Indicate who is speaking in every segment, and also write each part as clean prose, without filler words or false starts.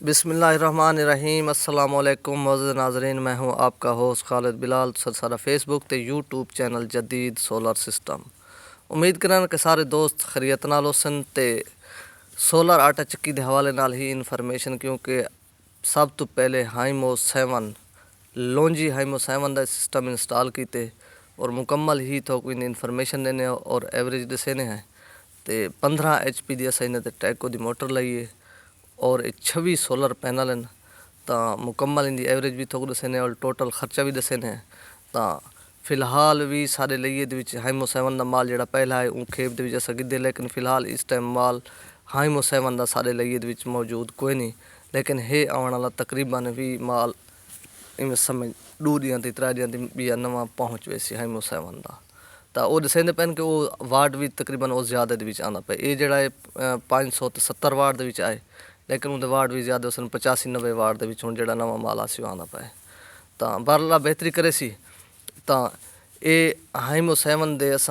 Speaker 1: बिस्मिल्लाहिर्रहमानिर्रहीम अस्सलामुअलैकुम मोअज़्ज़िज़ नाज़रीन, मैं हूँ आपका होस्ट खालिद बिलाल। सारा फेसबुक ते यूट्यूब चैनल जदीद सोलर सिस्टम। उम्मीद करन कि सारे दोस्त खैरियत नाल होसन ते सोलर आटा चक्की के हवाले नाल ही इन्फॉर्मेशन, क्योंकि सब तो पहले हाइमो 7 लॉन्जी हाइमो 7 का सिस्टम इंस्टॉल किए और मुकम्मल ही तो कोई इन्फॉर्मेशन देने और एवरेज दसेने हैं। तो 15 HP की असें इन्हें टैको की मोटर लाइए और 26 सोलर पैनल हैं। तो मुकम्मल इनकी एवरेज भी थोक दसेने और टोटल खर्चा भी दसेने हैं। तो फिलहाल भी सारे लिए हाइमो 7 का माल जो पहला है वो खेप अस गिद्धे, लेकिन फिलहाल इस टाइम माल हाइमो 7 का सारे लिए मौजूद कोई नहीं। लेकिन हे आने वाला तकरीबन भी माल इवें समय 2 दिन 3 दिन भी नवा पहुँच वैसी हाइमो 7 का। तो वो दसेंदे पैन कि वो वाट भी तकरीबन वो ज़्यादा आता पे। ये जोड़ा है 570 वाट के आए, लेकिन उनके वाट भी ज़्यादा उस 85-90 वाट के हूँ जो नवा माल आ आता पे। तो बरला बेहतरी करे सी। तो ये हाइमो 7 के अस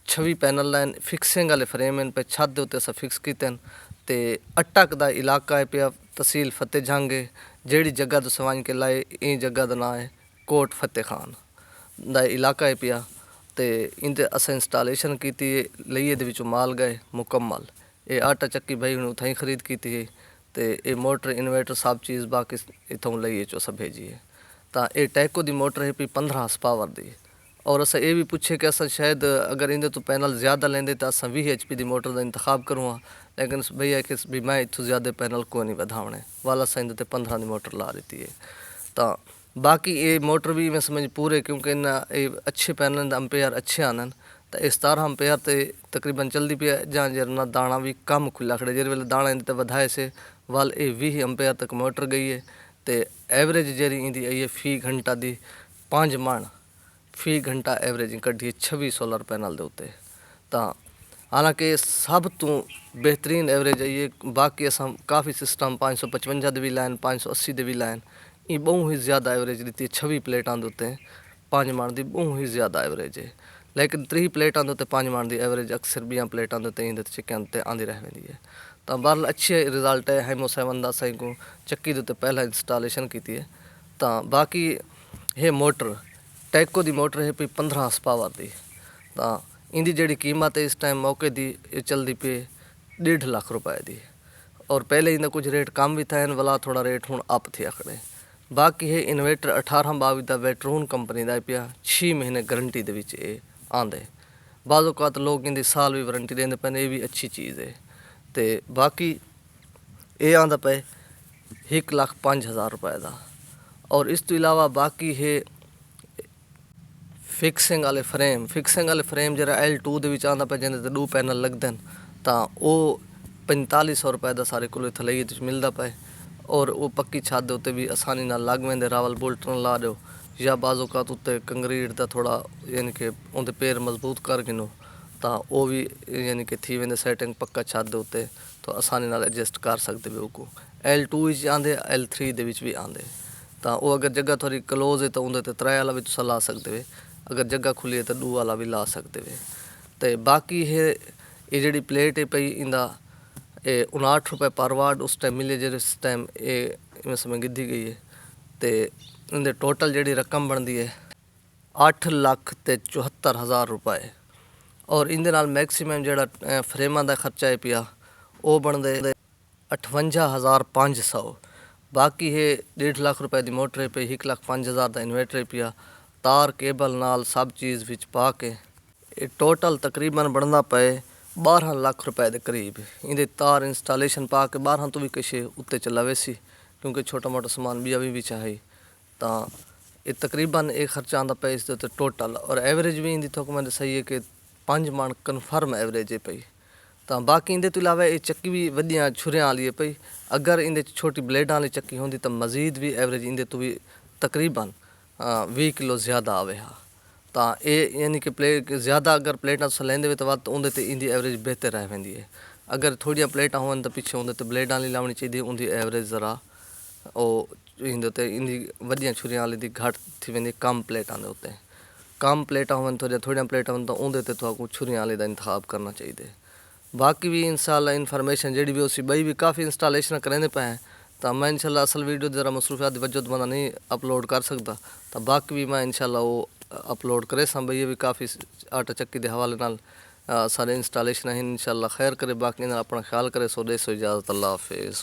Speaker 1: 26 पैनल लाइन फिक्सिंग वाले फ्रेम हैं पे छत के उत्ते अस फिक्स किए। तो अटक का इलाका है पिया तहसील फतेह जंग है। जी जगह तो सवाई के लाए ये जगह का नाम है कोट फतेह खान का इलाका है पिया। तो इनते अस इंस्टॉलेशन की लिए माल गए मुकम्मल। ये आटा चक्की भाई हूँ उथाई खरीद की है। तो ये मोटर इन्वर्टर सब चीज़ बाकी इतों लिए चो सब भेजी है। तो ये टैको की मोटर है पी 15 हॉर्स पावर की। और अस ये भी पूछे कि अस शायद अगर इन्हें तो पैनल ज़्यादा लेंदे तो अस 20 HP की मोटर का इंतखाब करूँ, लेकिन भैया कि भी मैं इतों ज़्यादा पैनल को नहीं बढ़ाने वाला अस इन्हें 15 की मोटर ला दी है। तो बाकी ये मोटर भी मैं समझ पूरे, क्योंकि इन अच्छे पैनल अंपेयर अच्छे आने। तो इस 17 अंपेयर तो तकरीबन चलती पी जहाँ जरना दाना भी कम खुला खड़े जिस वे दाना इन्हें वधाए से वाल ये 20 अंपेयर तक मोटर गई है। तो एवरेज जी इंदी आई है फी घंटा की 5 मन फी घंटा एवरेज कढ़ी 26 सोलर पैनल के उत्ते। तो हालांकि सब तो बेहतरीन एवरेज आई है। बाकी अस काफ़ी सिस्टम 555 की भी लाइन 580 की भी लाइन ये बहुत ही ज़्यादा एवरेज दी 26 प्लेटां के उत्ते 5 मन की बहुत ही ज़्यादा एवरेज है। लेकिन 30 प्लेटां के उत्ते 5 मन की एवरेज अक्सर 20 प्लेटां के उत्ते चिकन ते आती रह वेंदी है। तो बहरहाल अच्छे रिजल्ट है हाइमो 7 का असें को चक्की के उत्ते पहला इंस्टॉलेशन की है। तो बाकी ये मोटर टैको की मोटर है पी 15 हॉर्स पावर की। तो इनकी जी कीमत है इस टाइम मौके की चलती पी 1.5 लाख रुपए की। और पहले इन्हें कुछ रेट कम भी थे वाला थोड़ा रेट हूँ अप थे आखड़े। बाकी है इन्वेटर 1822 का वेटरून कंपनी का पिया 6 महीने गारंटी के आंदे। बाज़ौकात लोग इनकी साल भी वारंटी देंगे पे, ये भी अच्छी चीज़ है। तो बाकी ये आंदा पे 1,05,000 रुपए का। और इस तो इलावा बाकी है फिक्सिंग वाले फ्रेम जरा L2 के आंदा पे जिन्हें 2 पैनल लगते हैं। तो वो 4500 रुपए का सारे को थले मिलता पे। और वो पक्की छत उत्ते भी आसानी नाल लग वेंदे, रावल बुलट ला दो या बाज़ौकात उत्ते कंक्रीट का थोड़ा यानी कि उनके पैर मजबूत कर गिनो तो वो भी यानी कि थी वेंदे सेटिंग पक्का छत के उत्ते। तो आसानी नाल एडजस्ट कर सकते भी को L2 आंदे L3 भी आंदे। तो वो अगर जगह थोड़ी क्लोज है तो उनके 3 वाला भी तुस ला सकते हो, अगर जगह खुली है तो 2 वाला भी ला सकते हो। तो बाकी है ये जी प्लेट है पई इंदा 59 रुपए पर वाट उस टाइम मिले जिस टाइम ये समय गिद्धी गई है। तो इनके टोटल जी रकम बनती है 8,74,000 रुपए। और इन मैक्सीमम जोड़ा फ्रेमां का खर्चा है पिया वो बनते 58,500। बाकी है 1.5 लाख रुपए की मोटर है पी 1,05,000 का इन्वेटर है पिया तार केबल नाल सब चीज़ विच पा के ये टोटल तकरीबन बनता पे 12 लाख रुपए के करीब। इनके तार इंस्टॉलेशन पा के 12 तो भी किश उत्ते चला वैसी, क्योंकि छोटा मोटा समान भी चाहिए। तो ये तकरीबन एक खर्चा आता पे इस टोटल। और एवरेज भी इनकी थोक मैं सही है कि 5 मन कन्फर्म एवरेज है पई। तो बाकी इनके तो इलावा ये चक्की भी वधिया छुरियां वाली है पई। अगर इनके छोटी ब्लेडां वाली चक्की होंगी तो मजीद भी एवरेज इनके तो भी तकरीबन 20 किलो ज़्यादा आवे हा। तो ये यानी कि प्लेट ज़्यादा अगर प्लेटां लेंदे तो वत उनके इनकी एवरेज बेहतर रह वेंदी है। अगर थोड़िया प्लेटां होन तो पिछे उनके ब्लेडां वाली लावनी चाहिए, उनकी एवरेज ज़रा वो इनकी वधिया छुरियां वाली दी घट थी वेंदी कम प्लेटां दे उत्ते। कम प्लेटां होन थोड़िया प्लेटां होन तो उनके तो छुरियां वाली का इंतखाब करना चाहिए। बाकी भी इंशाल्लाह इन्फॉर्मेशन जी भी उसी बई भी काफ़ी इंस्टॉलेशन करेंदे पे हैं। ਤਾਂ ਮੈਂ ਇਨਸ਼ਾਅੱਲਾ ਅਸਲ ਵੀਡੀਓ ਜ਼ਰਾ ਮਸਰੂਫੀਅਤ ਦੀ ਵਜ੍ਹਾ ਤੋਂ ਬੰਦਾ ਨਹੀਂ ਅਪਲੋਡ ਕਰ ਸਕਦਾ, ਤਾਂ ਬਾਕੀ ਵੀ ਮੈਂ ਇਨਸ਼ਾਅੱਲਾ ਉਹ ਅਪਲੋਡ करे सां भई ये भी काफ़ी आटा चक्की के हवाले नाल सारे इंस्टॉलेशन हैं। इंशाअल्लाह खैर करे, बाकी अपना ख्याल करे। सो दे सो इजाज़त, अल्लाह हाफिज़।